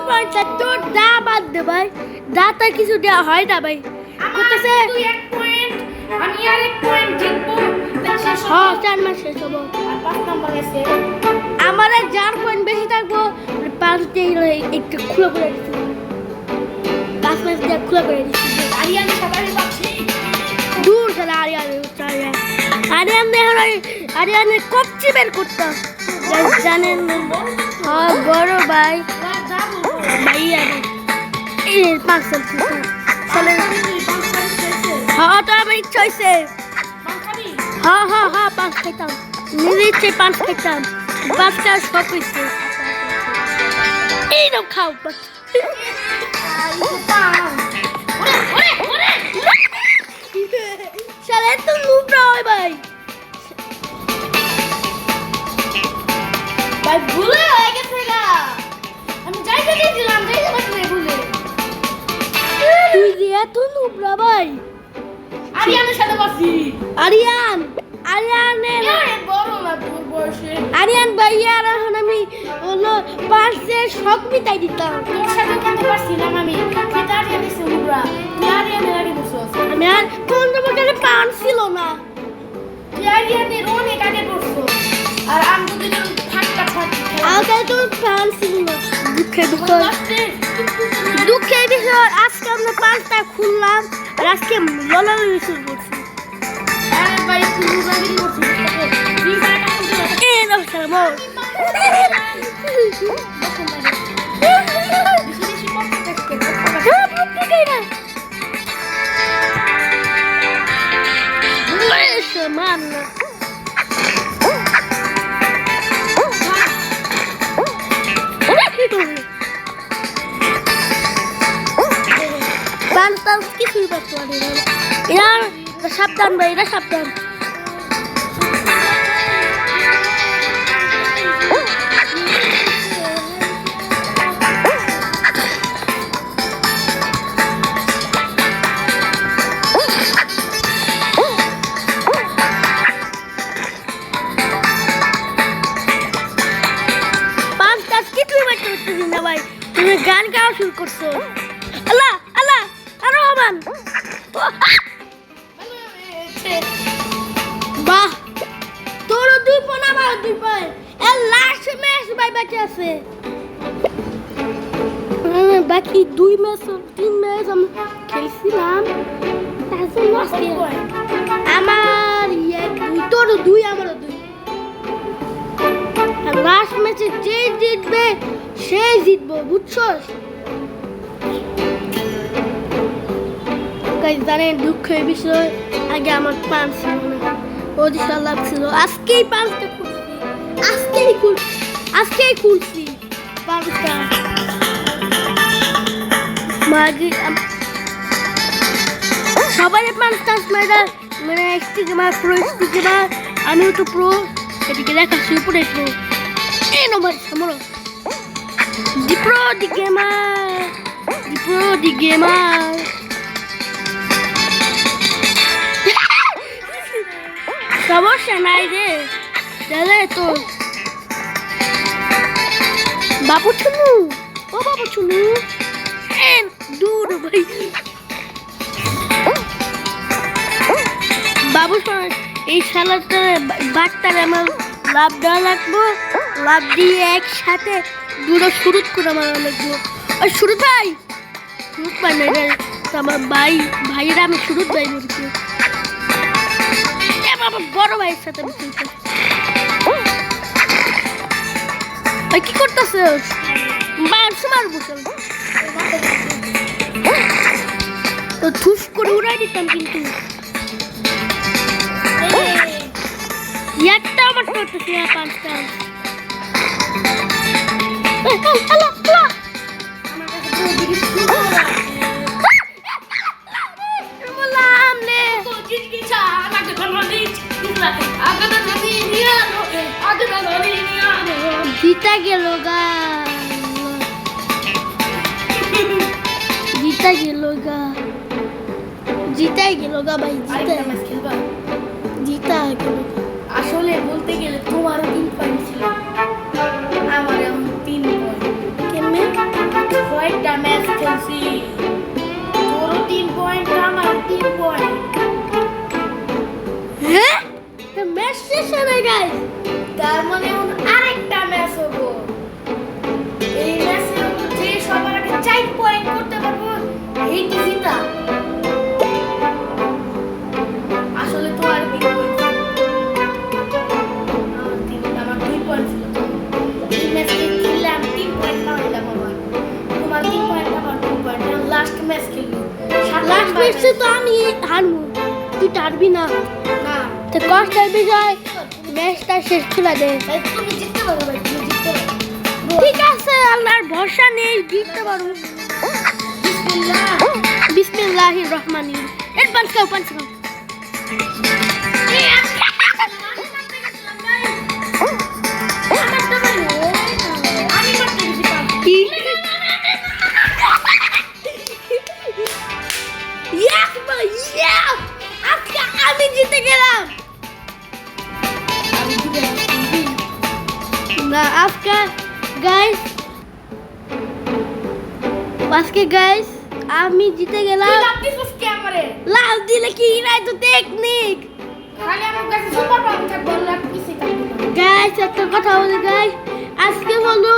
Point তোর দা বাদ দে ভাই দা তার কিছু দেওয়া হয় না ভাই করতেছে তুই 1 পয়েন্ট আমি আর 1 পয়েন্ট জিতবো হ্যাঁ 4 মাস শেষ হবো আর 5 নাম্বার আছে আমার যার পয়েন্ট বেশি থাকবো 5 দিয়ে একটু খুলে করে দিচ্ছি 5 মাস দিয়ে খুলে করে দিচ্ছি আরিয়ান সবাই পাচ্ছি দূর চলে আরিয়ানের কপচি বের করতাম জানেন হ্যাঁ বড় ভাই ভাইয়া এই 5 সাল চলে হ্যাঁ তো আমার ইচ্ছা হয়েছে হ্যাঁ 5 খেতাম নিজে ইচ্ছে 5 খেতাম 5টা সব হয়েছে এই নাও খাও চলে তো লুপরা হয় ভাই ভাই ভুলে হয়ে গেছে গা আমি যাইতে দিয়েছিলাম যাইতে পারছি না ভুলে তুই যে এত লুপরা ভাই আরিয়ানের সাথে পাচ্ছি আরিয়ানের বড় না তোর বয়সে আরিয়ান ভাইয়া আর এখন আমি হলো 5 শখ মিটাই দিতাম তোর সাথে খেলতে পারছিলাম আমি তুই তো আরিয়ানের সুমুরা তুই আরিয়ানের আগে বসে আমি আর কোন তোমার কাছে পান ছিল না তুই আরিয়ানের অনেক আগে বসছো আর আমি তো দুজন ফাটটা আগে তো পান ছিল না দুঃখে বিষয় আজকে আমরা 5টা খুললাম আর আজকে ললামি মিছিল করছি আরে ভাই তুই মুজাগিরি করছিস তুই মাটা খুঁজে এই নমস্কার মোর মান কিছুই পারতে পারি না এরা সাবধান ভাই এরা সাবধান ভাই তুমি গান গাওয়া শুরু করছো আল্লাহ আল্লাহ আরো হবান বাহ তোর 2 পয়েন্ট আমার 2 পয়েন্ট এর লাস্ট ম্যাচ ভাই বাকি আছে বাকি 2 ম্যাচ 3 ম্যাচ আমি খেলছিলাম তারপর আজকে আমার তোর 2 আমার 2 আর লাস্ট ম্যাচে যে জিতবে সেই জিতবো বুঝছস গাইস জানেন দুঃখের বিষয় আগে আমার 5 ছিল না ওদিশা লাগছিল আজকেই 5টা খুলছি আজকেই খুলছি 5টা মাগি সবাই 5টা মানে স্টিকার প্রো স্টিকার আমিও তো প্রো এদিকে দেখা সুপার প্রো এই নম্বর সামনে Di pro di gamer সমস্যা নাই রে চলে তো বাবু চুনু দূর ভাই বাবু এই শালাটা বাচ্চার আমার লাভ দেওয়া লাগবো লাভ দিয়ে একসাথে দুটো শুরুত করে মারা লাগবো আর শুরু ভাই শুরুত পাই না আমার ভাইয়েরা আমি শুরুত ভাই বলছি আমার বড় ভাইয়ের সাথে ভাই কি করতেছে মারবো তো ঠুস করে উড়াই দিতাম কিন্তু একটা আমার করতেছে 5টা জিতা গেল গা ভাই জিতা গেল আসলে বলতে গেলে তোমারও 3 পয়েন্ট ছিল আমার এখন 3 পয়েন্ট কেমনে দিছি তোরও 3 পয়েন্ট আমার 3 পয়েন্ট হ্যাঁ তো ম্যাচ শেষ হয়ে গাইস তার মানে এখন আরেকটা ম্যাচ হবো এই ম্যাচে যে সবার আগে 4 পয়েন্ট করতে পারবো এই কি জিতা আসলে তো আর কি আমার 2 পয়েন্ট ছিল তো এই ম্যাচে খেললাম 3 পয়েন্ট না হইলাম আমার তোমার 3 পয়েন্ট আমার 2 পয়েন্ট লাস্ট ম্যাচ খেলবো লাস্ট ম্যাচে তো আমি হারবো তুই হারবি না না তো কষ্টের বিষয় ম্যাচটা শেষ করে দে ভাই তুমি জিততে পারো ভাই তুমি জিততে পারো ঠিক আছে আল্লাহর ভরসা নেই জিততে পারবো বিসমিল্লাহ বিসমিল্লাহির রহমানির এর পাঁচ খাও কি Yes, boy, yeah! আজকে আমি জিতে গেলাম না আজকে গাইস আমি জিতে গেলাম লাভ দিলে কি নাই তো টেকনিক গাইস একটা কথা বলি গাইস আজকে হলো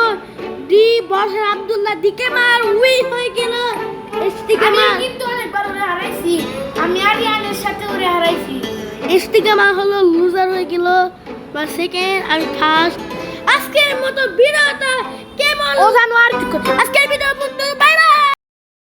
ডি বর্ষা আব্দুল্লাহ দিকে মার উইন হয়ে গেল স্টিকে মার আমি আরিয়ানের সাথে ওরে হারাইছি স্টিকে মার হলো লুজার হয়ে গেল বা সেকেন্ড আর ফার্স্ট আজকের মতো ভিডিওটা কেমন ও জানো আর আজকের ভিডিও পর্যন্ত বাই